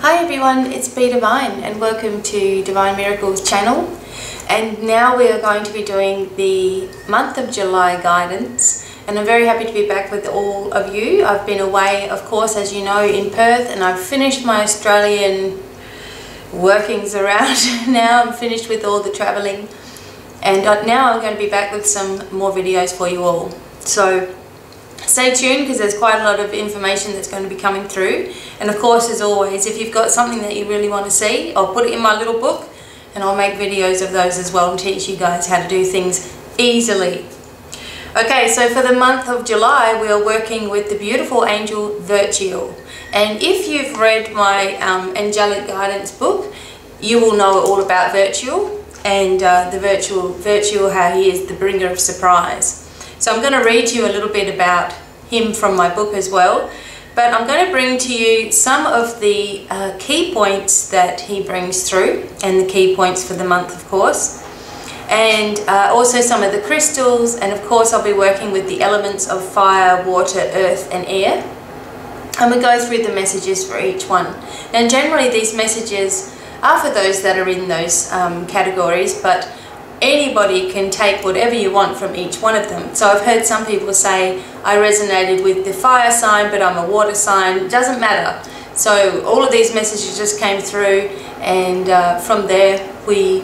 Hi everyone, it's BDevine and welcome to Divine Miracles channel. And now we are going to be doing the month of July guidance, and I'm very happy to be back with all of you. I've been away, of course, as you know, in Perth, and I've finished my Australian workings around. Now I'm finished with all the travelling, and now I'm going to be back with some more videos for you all. So stay tuned, because there's quite a lot of information that's going to be coming through. And of course, as always, if you've got something that you really want to see, I'll put it in my little book and I'll make videos of those as well and teach you guys how to do things easily. Okay, so for the month of July, we are working with the beautiful angel Virtual. And if you've read my angelic guidance book, you will know all about Virtual and the Virtual, how he is the bringer of surprise. So I'm going to read you a little bit about him from my book as well. But I'm going to bring to you some of the key points that he brings through, and the key points for the month, of course. And also some of the crystals, and of course I'll be working with the elements of fire, water, earth and air. And we go through the messages for each one. And generally these messages are for those that are in those categories, but anybody can take whatever you want from each one of them. So I've heard some people say, I resonated with the fire sign, but I'm a water sign. It doesn't matter. So all of these messages just came through, and from there we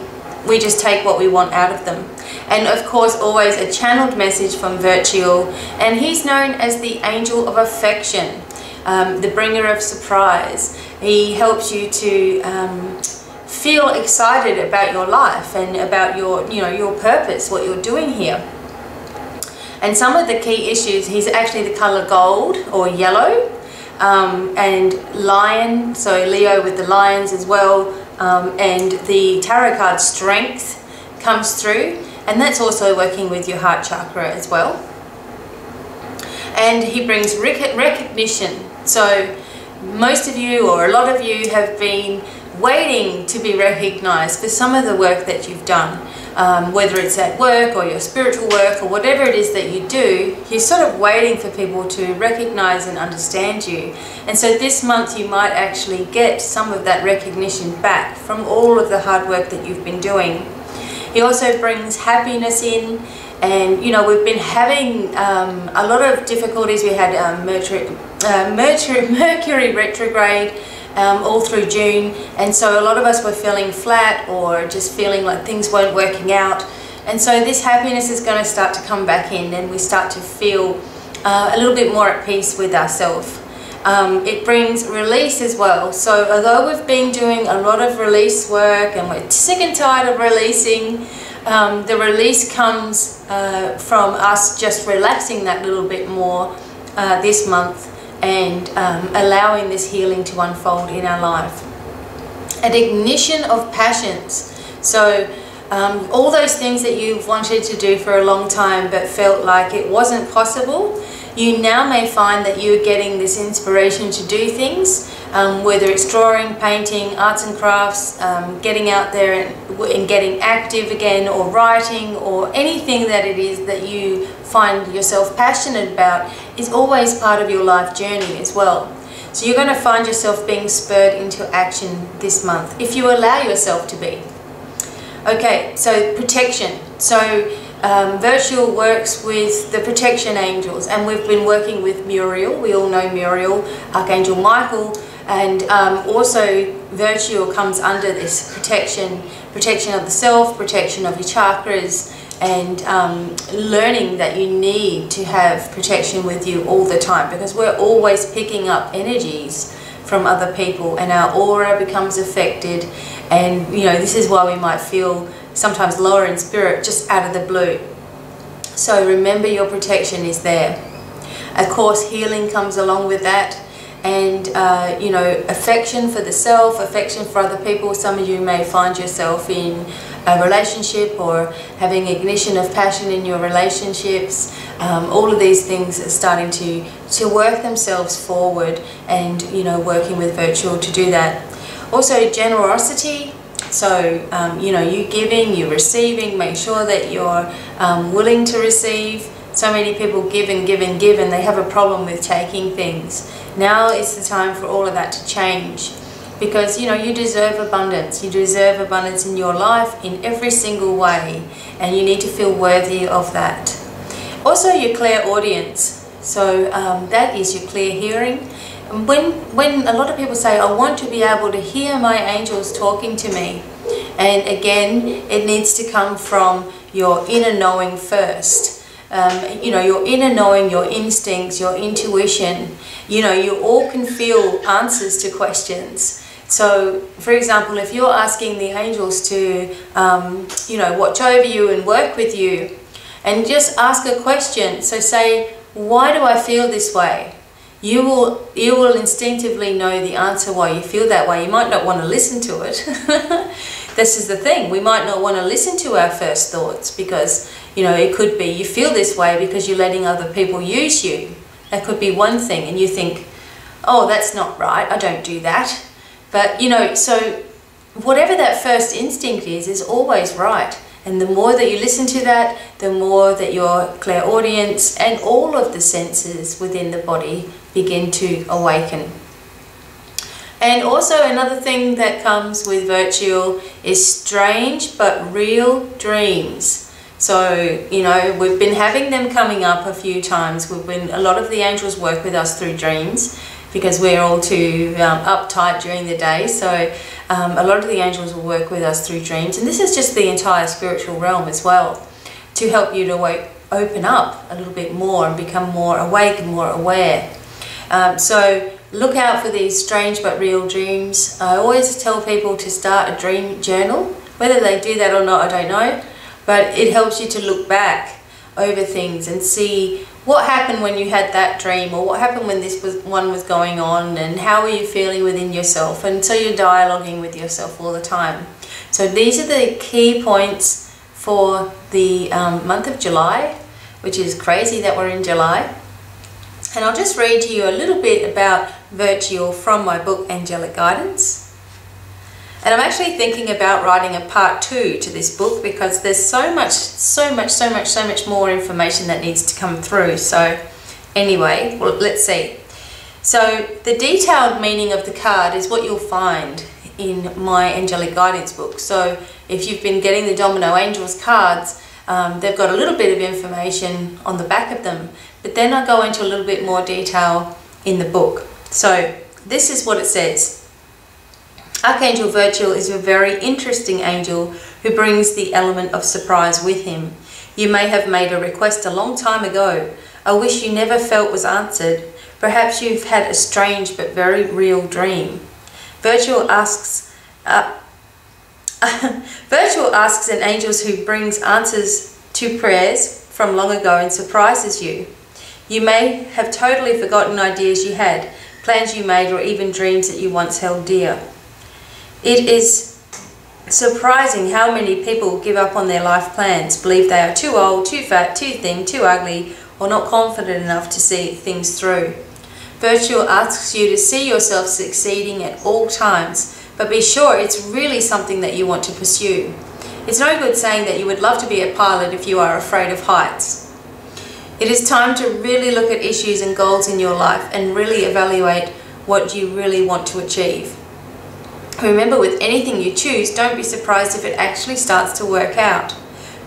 just take what we want out of them. And of course, always a channeled message from Virtual, and he's known as the angel of affection, the bringer of surprise. He helps you to feel excited about your life and about your purpose, what you're doing here. And some of the key issues, he's actually the color gold or yellow, and lion, so Leo with the lions as well, and the tarot card strength comes through, and that's also working with your heart chakra as well. And he brings recognition. So most of you, or a lot of you, have been waiting to be recognized for some of the work that you've done, whether it's at work or your spiritual work or whatever it is that you do. You're sort of waiting for people to recognize and understand you. And so this month you might actually get some of that recognition back from all of the hard work that you've been doing. He also brings happiness in, and we've been having a lot of difficulties. We had Mercury retrograde all through June, and so a lot of us were feeling flat or just feeling like things weren't working out. And so this happiness is going to start to come back in, and we start to feel a little bit more at peace with ourselves. It brings release as well. So although we've been doing a lot of release work and we're sick and tired of releasing, the release comes from us just relaxing that little bit more this month, and allowing this healing to unfold in our life. An ignition of passions. So all those things that you've wanted to do for a long time but felt like it wasn't possible, you now may find that you're getting this inspiration to do things, whether it's drawing, painting, arts and crafts, getting out there and getting active again, or writing, or anything that it is that you find yourself passionate about, is always part of your life journey as well. So you're going to find yourself being spurred into action this month, if you allow yourself to be. Okay, so protection. So Virtual works with the protection angels, and we've been working with Muriel. We all know Muriel, Archangel Michael, and also Virtual comes under this protection of the self, protection of your chakras, and learning that you need to have protection with you all the time, because we're always picking up energies from other people, and our aura becomes affected. And this is why we might feel sometimes lower in spirit just out of the blue. So remember, your protection is there. Of course, healing comes along with that, and affection for the self, affection for other people. Some of you may find yourself in a relationship or having ignition of passion in your relationships. All of these things are starting to work themselves forward, and working with Virtual to do that. Also generosity. So you giving, you receiving. Make sure that you're willing to receive. So many people give and give and give, and they have a problem with taking things. Now is the time for all of that to change. because, you know, you deserve abundance. You deserve abundance in your life in every single way, and you need to feel worthy of that. Also, your clairaudience. So that is your clear hearing. And when a lot of people say, I want to be able to hear my angels talking to me, and again, it needs to come from your inner knowing first. You know, your inner knowing, your instincts, your intuition. You know, you all can feel answers to questions. So, for example, if you're asking the angels to, you know, watch over you and work with you, and just ask a question. So say, why do I feel this way? You will instinctively know the answer why you feel that way. You might not want to listen to it. This is the thing. We might not want to listen to our first thoughts because, you know, it could be you feel this way because you're letting other people use you. That could be one thing, and you think, oh, that's not right. I don't do that. But, you know, so whatever that first instinct is always right. And the more that you listen to that, the more that your clairaudience and all of the senses within the body begin to awaken. And also another thing that comes with virtual is strange but real dreams. So, you know, we've been having them coming up a few times. A lot of the angels work with us through dreams, because we're all too uptight during the day. So a lot of the angels will work with us through dreams. And this is just the entire spiritual realm as well, to help you to open up a little bit more and become more awake and more aware. So look out for these strange but real dreams. I always tell people to start a dream journal. Whether they do that or not, I don't know. But it helps you to look back over things and see what happened when you had that dream, or what happened when this one was going on, and how are you feeling within yourself. And so you're dialoguing with yourself all the time. So these are the key points for the month of July, which is crazy that we're in July. And I'll just read to you a little bit about virtual from my book, Angelic Guidance. And I'm actually thinking about writing a part 2 to this book, because there's so much more information that needs to come through. So anyway, well, let's see. So the detailed meaning of the card is what you'll find in my Angelic Guidance book. So if you've been getting the Domino Angels cards, they've got a little bit of information on the back of them, but then I go into a little bit more detail in the book. So this is what it says. Archangel Virtual is a very interesting angel who brings the element of surprise with him. You may have made a request a long time ago, a wish you never felt was answered. Perhaps you've had a strange but very real dream. Virtual asks an angel who brings answers to prayers from long ago and surprises you. You may have totally forgotten ideas you had, plans you made, or even dreams that you once held dear. It is surprising how many people give up on their life plans, believe they are too old, too fat, too thin, too ugly, or not confident enough to see things through. Virtual asks you to see yourself succeeding at all times, but be sure it's really something that you want to pursue. It's no good saying that you would love to be a pilot if you are afraid of heights. It is time to really look at issues and goals in your life and really evaluate what you really want to achieve. Remember, with anything you choose, don't be surprised if it actually starts to work out.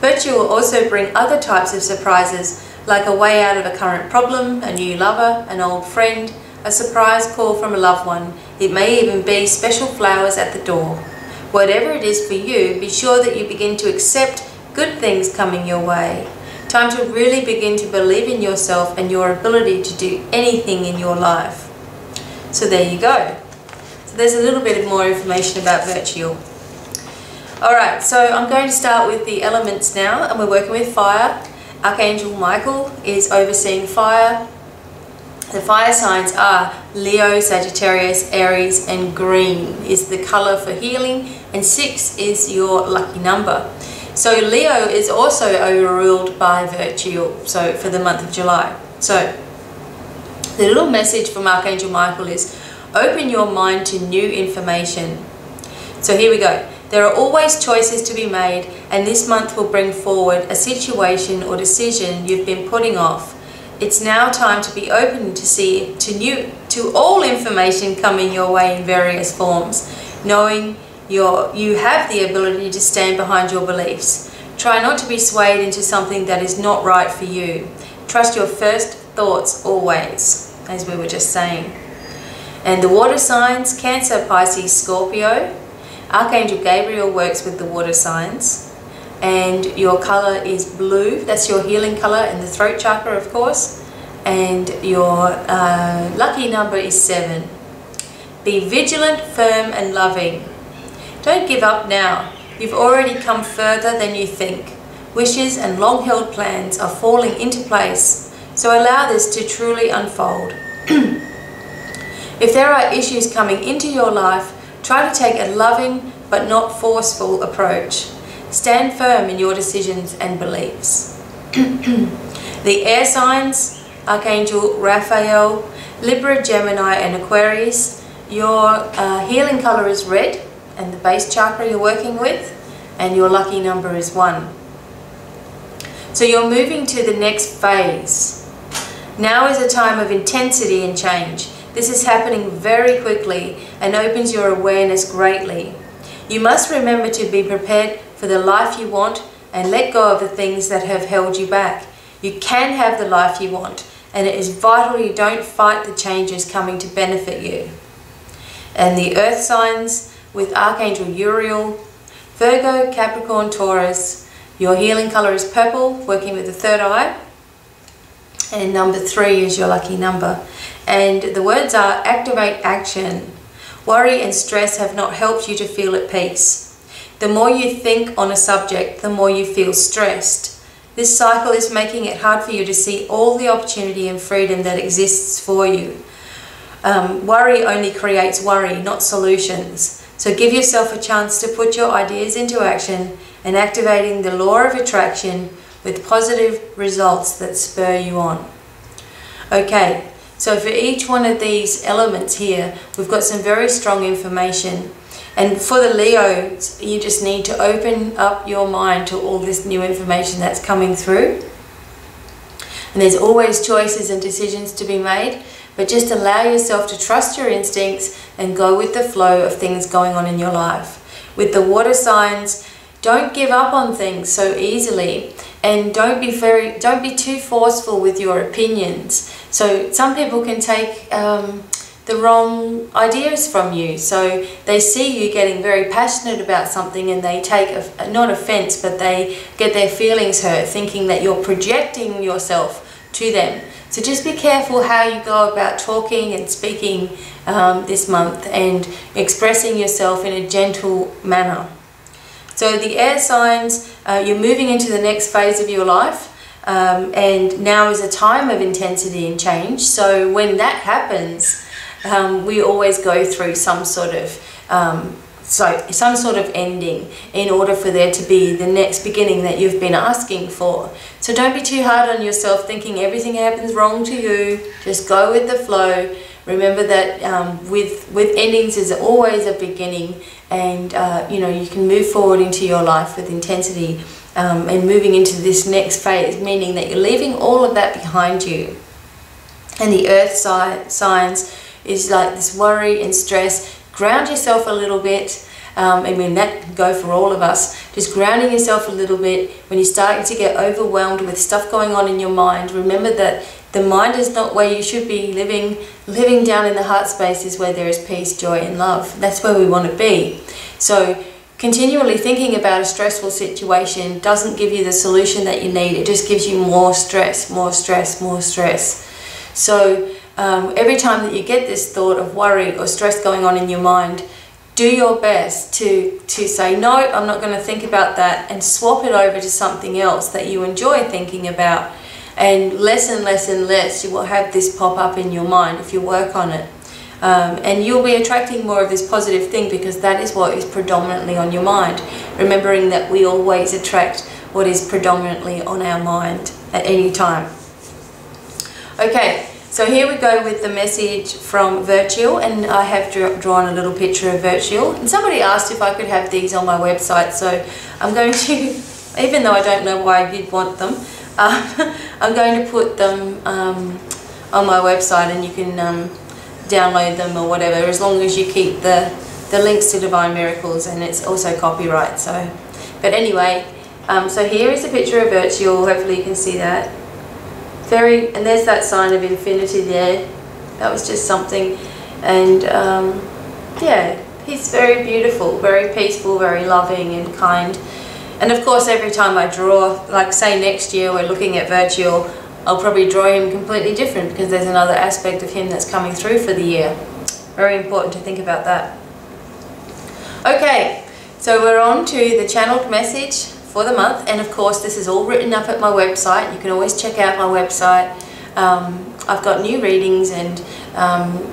Virtue will also bring other types of surprises, like a way out of a current problem, a new lover, an old friend, a surprise call from a loved one. It may even be special flowers at the door. Whatever it is for you, be sure that you begin to accept good things coming your way. Time to really begin to believe in yourself and your ability to do anything in your life. So there you go. So there's a little bit more information about virtual. Alright, so I'm going to start with the elements now, and we're working with fire. Archangel Michael is overseeing fire. The fire signs are Leo, Sagittarius, Aries, and green is the color for healing, and 6 is your lucky number. So Leo is also overruled by virtue, so for the month of July. So the little message from Archangel Michael is open your mind to new information. So here we go. There are always choices to be made, and this month will bring forward a situation or decision you've been putting off. It's now time to be open to all information coming your way in various forms, knowing you have the ability to stand behind your beliefs. Try not to be swayed into something that is not right for you. Trust your first thoughts always, as we were just saying. And the water signs, Cancer, Pisces, Scorpio. Archangel Gabriel works with the water signs. And your color is blue. That's your healing color, in the throat chakra, of course. And your lucky number is 7. Be vigilant, firm and loving. Don't give up now. You've already come further than you think. Wishes and long-held plans are falling into place, so allow this to truly unfold. If there are issues coming into your life, try to take a loving but not forceful approach. Stand firm in your decisions and beliefs. The air signs, Archangel Raphael, Libra, Gemini and Aquarius. Your healing color is red, and the base chakra you're working with, and your lucky number is 1. So you're moving to the next phase. Now is a time of intensity and change. This is happening very quickly and opens your awareness greatly. You must remember to be prepared for the life you want and let go of the things that have held you back. You can have the life you want, and it is vital you don't fight the changes coming to benefit you. And the earth signs, with Archangel Uriel, Virgo, Capricorn, Taurus. Your healing color is purple, working with the third eye. And number 3 is your lucky number. And the words are activate action. Worry and stress have not helped you to feel at peace. The more you think on a subject, the more you feel stressed. This cycle is making it hard for you to see all the opportunity and freedom that exists for you. Worry only creates worry, not solutions. So give yourself a chance to put your ideas into action and activating the law of attraction with positive results that spur you on. Okay, so for each one of these elements here, we've got some very strong information. And for the Leos, you just need to open up your mind to all this new information that's coming through. And there's always choices and decisions to be made, but just allow yourself to trust your instincts and go with the flow of things going on in your life. With the water signs, don't give up on things so easily, and don't be too forceful with your opinions. So some people can take the wrong ideas from you. So they see you getting very passionate about something and they take, not offense, but they get their feelings hurt, thinking that you're projecting yourself to them. So just be careful how you go about talking and speaking this month, and expressing yourself in a gentle manner. So the air signs, you're moving into the next phase of your life, and now is a time of intensity and change. So when that happens, we always go through some sort of ending in order for there to be the next beginning that you've been asking for. So don't be too hard on yourself thinking everything happens wrong to you. Just go with the flow. Remember that with endings is always a beginning, and you can move forward into your life with intensity and moving into this next phase, meaning that you're leaving all of that behind you. And the earth signs is like this worry and stress. Ground yourself a little bit. I mean, that can go for all of us. Just grounding yourself a little bit. When you're starting to get overwhelmed with stuff going on in your mind, remember that the mind is not where you should be living. Living down in the heart space is where there is peace, joy and love. That's where we want to be. So continually thinking about a stressful situation doesn't give you the solution that you need. It just gives you more stress, more stress, more stress. So every time that you get this thought of worry or stress going on in your mind, do your best to say, no, I'm not going to think about that, and swap it over to something else that you enjoy thinking about. And less and less and less you will have this pop up in your mind if you work on it. And you'll be attracting more of this positive thing, because that is what is predominantly on your mind. Remembering that we always attract what is predominantly on our mind at any time. Okay. So here we go with the message from Virtual, and I have drawn a little picture of Virtual. And somebody asked if I could have these on my website, so I'm going to, even though I don't know why you'd want them, I'm going to put them on my website, and you can download them or whatever, as long as you keep the links to Divine Miracles, and it's also copyright. So, but anyway, so here is a picture of Virtual. Hopefully you can see that. And there's that sign of infinity there. That was just something, and yeah, he's very beautiful, very peaceful, very loving and kind. And of course, every time I draw, like say next year we're looking at Virtual, I'll probably draw him completely different, because there's another aspect of him that's coming through for the year. Very important to think about that. Okay, so we're on to the channeled message for the month, and of course this is all written up at my website. You can always check out my website. I've got new readings and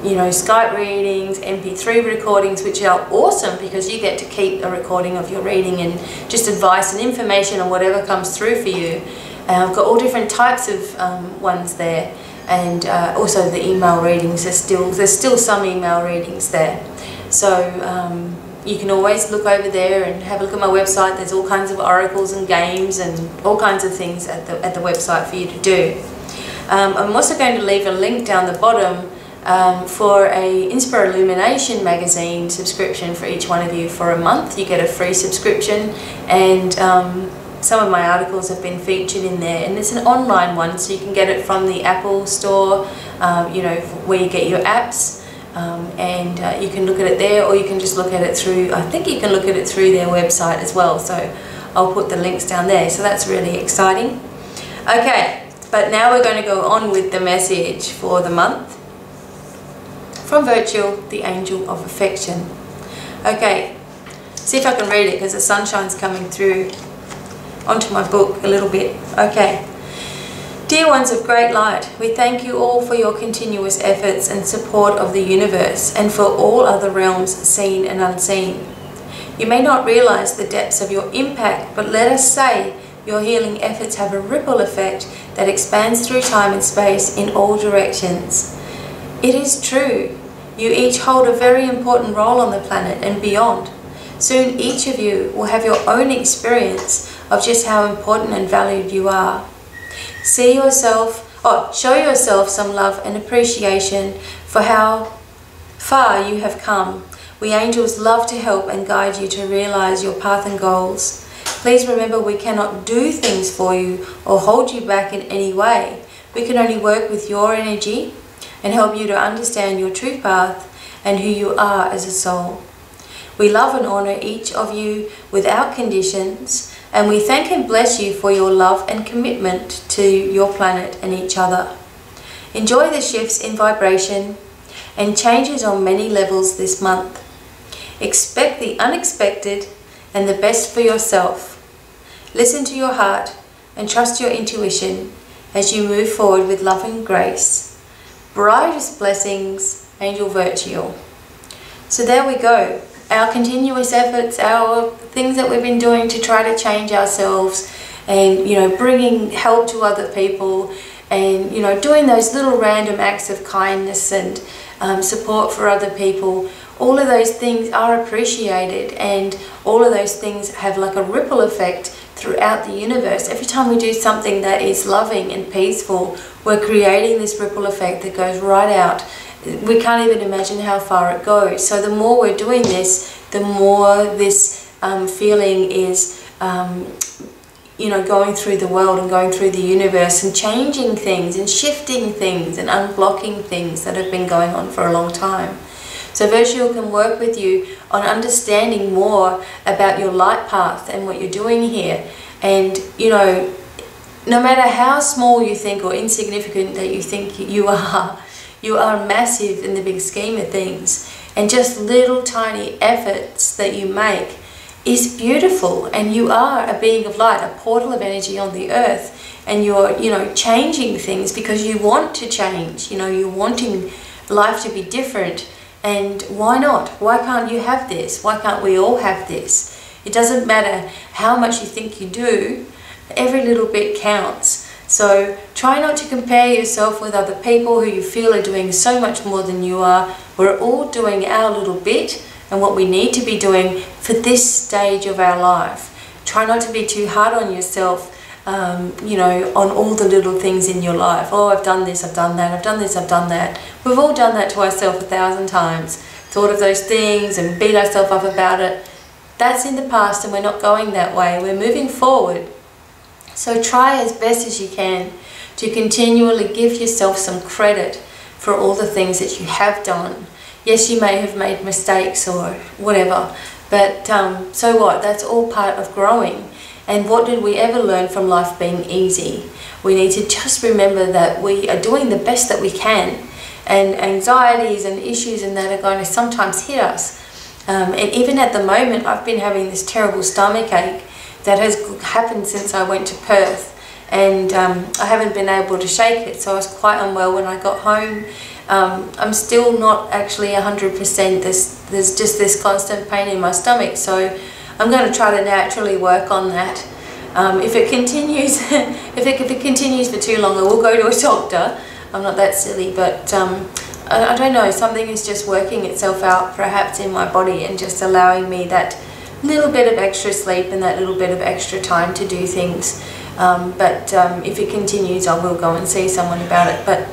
you know, Skype readings, MP3 recordings, which are awesome because you get to keep a recording of your reading and just advice and information on whatever comes through for you. I've got all different types of ones there, and also the email readings. There's still some email readings there. So you can always look over there and have a look at my website. There's all kinds of oracles and games and all kinds of things at the website for you to do. I'm also going to leave a link down the bottom for a Inspirallumination magazine subscription for each one of you for a month. You get a free subscription, and some of my articles have been featured in there, and it's an online one, so you can get it from the Apple Store, you know, where you get your apps, and you can look at it there, or you can just look at it through, I think you can look at it through their website as well, so I'll put the links down there, so that's really exciting. Okay, but now we're going to go on with the message for the month. From Virtual, the Angel of Affection. Okay, see if I can read it, because the sunshine's coming through onto my book a little bit. Okay. Dear ones of great light, we thank you all for your continuous efforts and support of the universe, and for all other realms seen and unseen. You may not realize the depths of your impact, but let us say your healing efforts have a ripple effect that expands through time and space in all directions. It is true. You each hold a very important role on the planet and beyond. Soon each of you will have your own experience of just how important and valued you are. Show yourself some love and appreciation for how far you have come. We angels love to help and guide you to realize your path and goals. Please remember, we cannot do things for you or hold you back in any way. We can only work with your energy and help you to understand your true path and who you are as a soul. We love and honor each of you without conditions, and we thank and bless you for your love and commitment to your planet and each other. Enjoy the shifts in vibration and changes on many levels this month. Expect the unexpected and the best for yourself. Listen to your heart and trust your intuition as you move forward with love and grace. Brightest blessings, Angel Virtual. So there we go. Our continuous efforts, our things that we've been doing to try to change ourselves, and, you know, bringing help to other people, and, you know, doing those little random acts of kindness and support for other people. All of those things are appreciated, and all of those things have like a ripple effect throughout the universe. Every time we do something that is loving and peaceful, we're creating this ripple effect that goes right out. We can't even imagine how far it goes. So the more we're doing this, the more this feeling is, you know, going through the world and going through the universe and changing things and shifting things and unblocking things that have been going on for a long time. So Virtual can work with you on understanding more about your light path and what you're doing here. And, you know, no matter how small you think or insignificant that you think you are massive in the big scheme of things. And just little tiny efforts that you make is beautiful. And you are a being of light, a portal of energy on the earth. And you're, you know, changing things because you want to change. You know, you're wanting life to be different. And why not? Why can't you have this? Why can't we all have this? It doesn't matter how much you think you do. Every little bit counts. So try not to compare yourself with other people who you feel are doing so much more than you are. We're all doing our little bit and what we need to be doing for this stage of our life. Try not to be too hard on yourself you know, on all the little things in your life. Oh, I've done this, I've done that, I've done this, I've done that. We've all done that to ourselves 1,000 times. Thought of those things and beat ourselves up about it. That's in the past, and we're not going that way. We're moving forward. So try as best as you can to continually give yourself some credit for all the things that you have done. Yes, you may have made mistakes or whatever, but so what? That's all part of growing. And what did we ever learn from life being easy? We need to just remember that we are doing the best that we can, and anxieties and issues and that are going to sometimes hit us. And even at the moment, I've been having this terrible stomach ache that has happened since I went to Perth, and I haven't been able to shake it, so I was quite unwell when I got home. I'm still not actually 100%. There's just this constant pain in my stomach, so I'm going to try to naturally work on that. If it continues, if it continues for too long, I will go to a doctor. I'm not that silly, but I don't know. Something is just working itself out, perhaps in my body, and just allowing me that little bit of extra sleep and that little bit of extra time to do things. But if it continues, I will go and see someone about it. But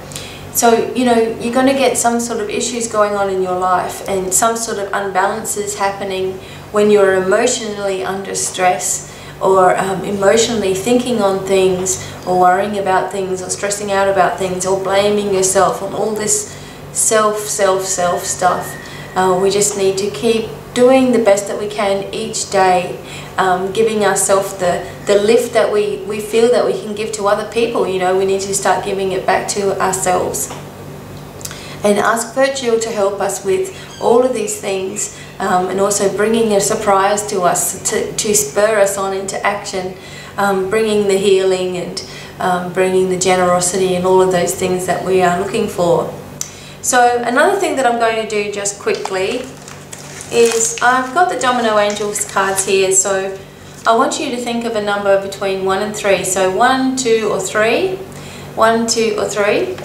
so, you know, you're going to get some sort of issues going on in your life, and some sort of unbalances happening when you're emotionally under stress, or emotionally thinking on things, or worrying about things, or stressing out about things, or blaming yourself on all this self stuff. We just need to keep doing the best that we can each day, giving ourselves the lift that we feel that we can give to other people. You know, we need to start giving it back to ourselves, and ask Virtue to help us with all of these things, and also bringing a surprise to us to spur us on into action, bringing the healing and bringing the generosity and all of those things that we are looking for. So another thing that I'm going to do just quickly is I've got the Domino Angels cards here, so I want you to think of a number between 1 and 3. So 1, 2 or 3, 1, 2 or 3,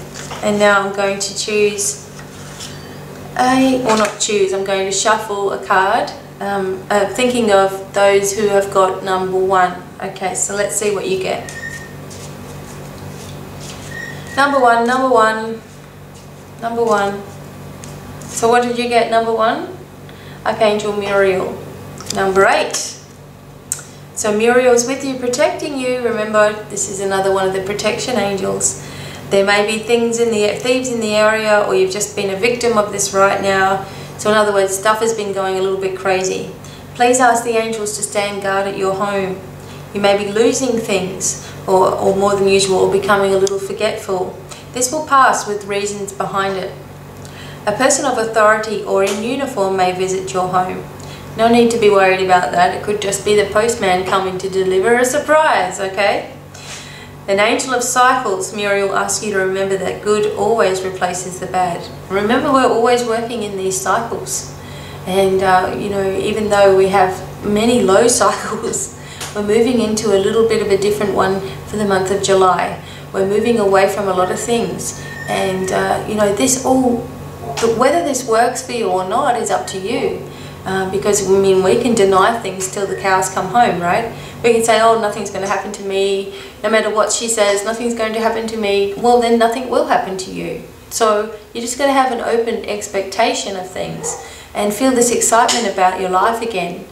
and now I'm going to choose I'm going to shuffle a card, thinking of those who have got number 1. Okay, so let's see what you get. Number 1, number 1, number 1. So what did you get, number 1? Archangel Muriel. Number 8. So Muriel's with you, protecting you. Remember, this is another one of the protection angels. There may be thieves in the area, or you've just been a victim of this right now. So in other words, stuff has been going a little bit crazy. Please ask the angels to stand guard at your home. You may be losing things, or more than usual, or becoming a little forgetful. This will pass with reasons behind it. A person of authority or in uniform may visit your home. No need to be worried about that. It could just be the postman coming to deliver a surprise, okay? An angel of cycles, Muriel asks you to remember that good always replaces the bad. Remember, we're always working in these cycles. And, you know, even though we have many low cycles, we're moving into a little bit of a different one for the month of July. We're moving away from a lot of things. And, you know, whether this works for you or not is up to you. Because, I mean, we can deny things till the cows come home, right? We can say, oh, nothing's going to happen to me. No matter what she says, nothing's going to happen to me. Well, then nothing will happen to you. So you're just going to have an open expectation of things and feel this excitement about your life again,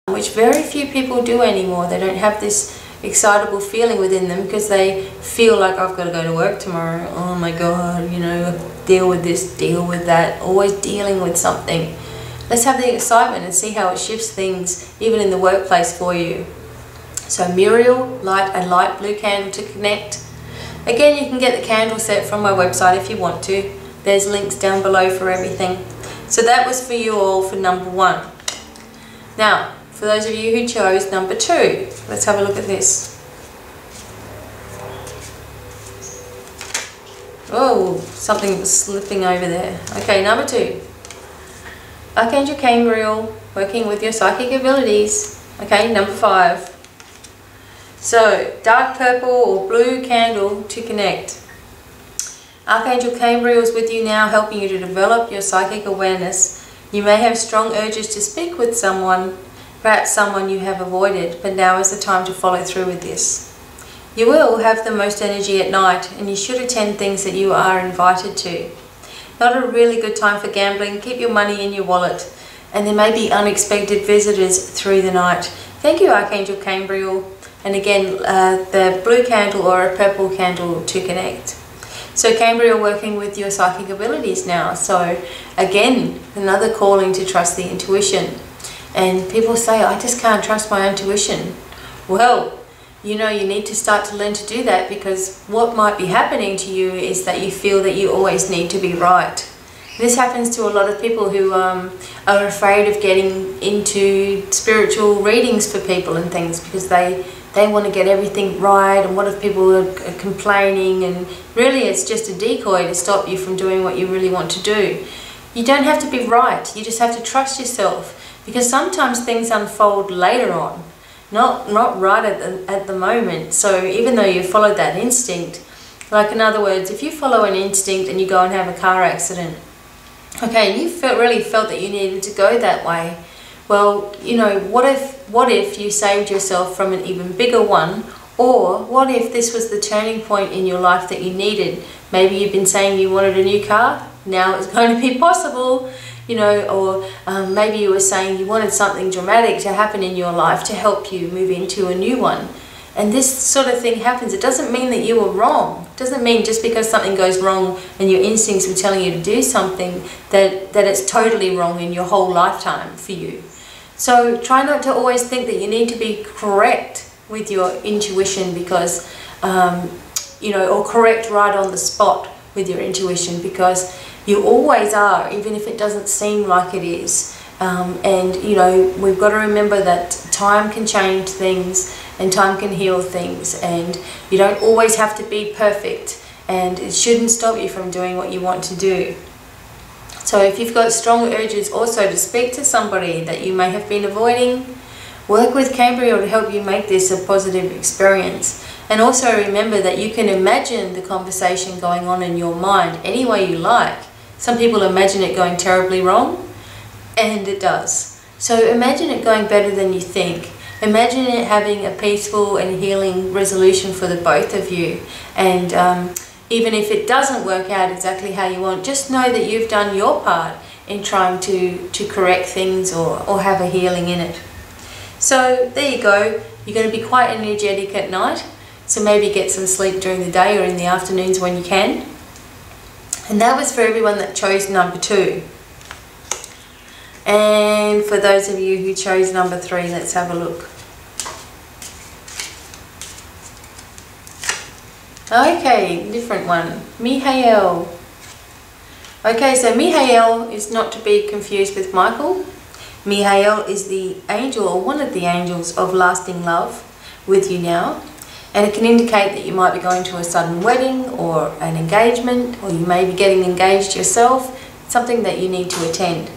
which very few people do anymore. They don't have this excitable feeling within them because they feel like, I've got to go to work tomorrow. Oh my God, you know, deal with this, deal with that, always dealing with something. Let's have the excitement and see how it shifts things even in the workplace for you. So Muriel, light a light blue candle to connect. Again, you can get the candle set from my website if you want to. There's links down below for everything. So that was for you all for number 1. Now, for those of you who chose number 2, let's have a look at this. Oh, something was slipping over there. Okay, number 2. Archangel Gabriel, working with your psychic abilities. Okay, number 5. So, dark purple or blue candle to connect. Archangel Gabriel is with you now, helping you to develop your psychic awareness. You may have strong urges to speak with someone. perhaps someone you have avoided, but now is the time to follow through with this. You will have the most energy at night, and you should attend things that you are invited to. Not a really good time for gambling. Keep your money in your wallet, and there may be unexpected visitors through the night. Thank you, Archangel Cambriel. And again, the blue candle or a purple candle to connect. So Cambriel working with your psychic abilities now. So again, another calling to trust the intuition. And people say, I just can't trust my intuition. Well, you know, you need to start to learn to do that, because what might be happening to you is that you feel that you always need to be right. This happens to a lot of people who are afraid of getting into spiritual readings for people and things, because they want to get everything right, and what if people are complaining, and really it's just a decoy to stop you from doing what you really want to do. You don't have to be right, you just have to trust yourself, because sometimes things unfold later on, not right at the moment. So even though you follow that instinct, like in other words, if you follow an instinct and you go and have a car accident, okay, and you really felt that you needed to go that way, well, you know, what if you saved yourself from an even bigger one? Or what if this was the turning point in your life that you needed? Maybe you've been saying you wanted a new car, now it's going to be possible, you know, or maybe you were saying you wanted something dramatic to happen in your life to help you move into a new one. And this sort of thing happens. It doesn't mean that you were wrong. It doesn't mean just because something goes wrong and your instincts were telling you to do something that it's totally wrong in your whole lifetime for you. So try not to always think that you need to be correct with your intuition, because, you know, or correct right on the spot with your intuition, because you always are, even if it doesn't seem like it is. And, you know, we've got to remember that time can change things, and time can heal things, and you don't always have to be perfect, and it shouldn't stop you from doing what you want to do. So if you've got strong urges also to speak to somebody that you may have been avoiding, work with Cambriel to help you make this a positive experience. And also remember that you can imagine the conversation going on in your mind any way you like. Some people imagine it going terribly wrong, and it does. So imagine it going better than you think. Imagine it having a peaceful and healing resolution for the both of you. And even if it doesn't work out exactly how you want, just know that you've done your part in trying to correct things or have a healing in it. So there you go. You're going to be quite energetic at night. So maybe get some sleep during the day or in the afternoons when you can. And that was for everyone that chose number 2. And for those of you who chose number 3, let's have a look. Okay, different one. Mihael. Okay, so Mihael is not to be confused with Michael. Mihael is the angel, or one of the angels of lasting love with you now. And it can indicate that you might be going to a sudden wedding or an engagement, or you may be getting engaged yourself, something that you need to attend.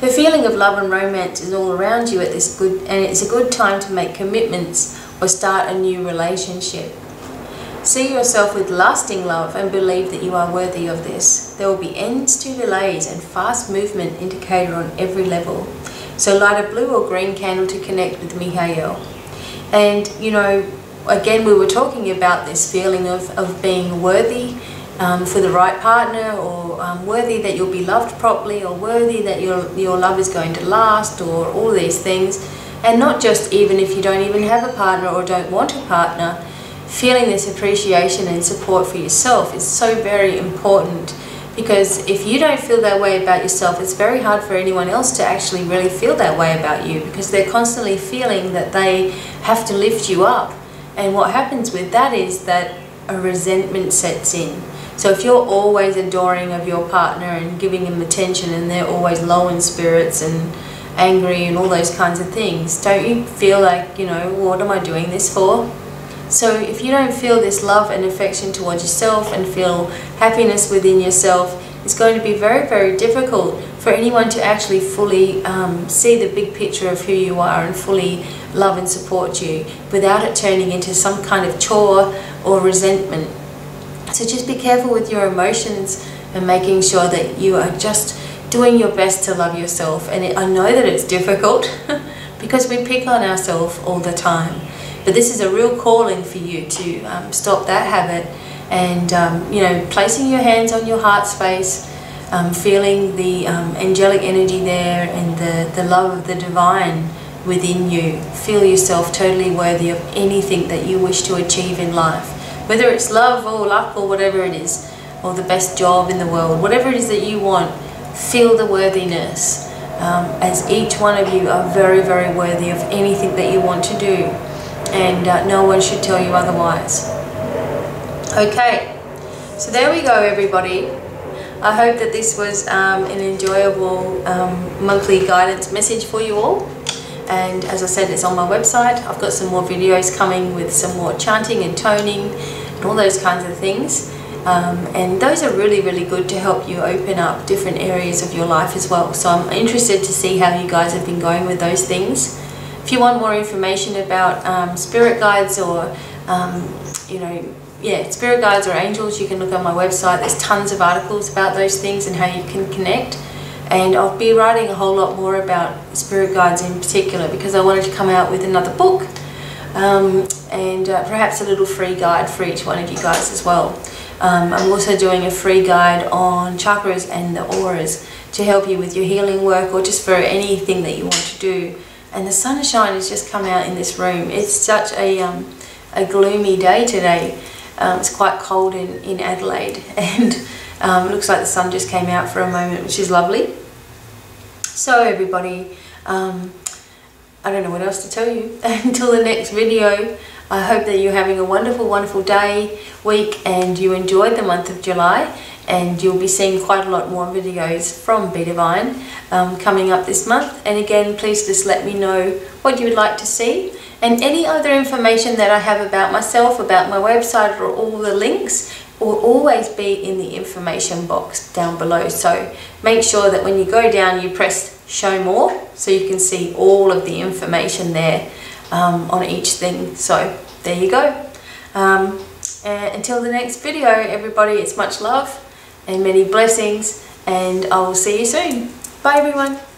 The feeling of love and romance is all around you at this and it's a good time to make commitments or start a new relationship. See yourself with lasting love and believe that you are worthy of this. There will be ends to delays and fast movement indicator on every level. So light a blue or green candle to connect with Mihael. And you know, again, we were talking about this feeling of being worthy for the right partner, or worthy that you'll be loved properly, or worthy that your love is going to last, or all these things. And not just even if you don't even have a partner or don't want a partner, feeling this appreciation and support for yourself is so very important, because if you don't feel that way about yourself, it's very hard for anyone else to actually really feel that way about you, because they're constantly feeling that they have to lift you up. And what happens with that is that a resentment sets in. So if you're always adoring of your partner and giving them attention, and they're always low in spirits and angry and all those kinds of things, don't you feel like, you know, what am I doing this for? So if you don't feel this love and affection towards yourself and feel happiness within yourself, it's going to be very, very difficult for anyone to actually fully see the big picture of who you are and fully love and support you without it turning into some kind of chore or resentment. So just be careful with your emotions and making sure that you are just doing your best to love yourself. And I know that it's difficult because we pick on ourselves all the time. But this is a real calling for you to stop that habit and, you know, placing your hands on your heart space, feeling the angelic energy there and the love of the divine within you. Feel yourself totally worthy of anything that you wish to achieve in life, whether it's love or luck or whatever it is, or the best job in the world, whatever it is that you want. Feel the worthiness, as each one of you are very, very worthy of anything that you want to do, and no one should tell you otherwise. Okay, so there we go, everybody. I hope that this was an enjoyable monthly guidance message for you all. And as I said, it's on my website. I've got some more videos coming with some more chanting and toning and all those kinds of things. And those are really, really good to help you open up different areas of your life as well. So I'm interested to see how you guys have been going with those things. If you want more information about spirit guides or, you know, yeah, spirit guides or angels, you can look on my website. There's tons of articles about those things and how you can connect. And I'll be writing a whole lot more about spirit guides in particular, because I wanted to come out with another book and perhaps a little free guide for each one of you guys as well. I'm also doing a free guide on chakras and the auras to help you with your healing work or just for anything that you want to do. And the sunshine has just come out in this room. It's such a gloomy day today. It's quite cold in Adelaide, and it looks like the sun just came out for a moment, which is lovely. So everybody, I don't know what else to tell you. Until the next video, I hope that you're having a wonderful, wonderful day, week, and you enjoyed the month of July. And you'll be seeing quite a lot more videos from BDevine coming up this month. And again, please just let me know what you would like to see. And any other information that I have about myself, about my website, or all the links will always be in the information box down below. So make sure that when you go down, you press show more so you can see all of the information there on each thing. So there you go. And until the next video, everybody, it's much love and many blessings, and I will see you soon. Bye everyone.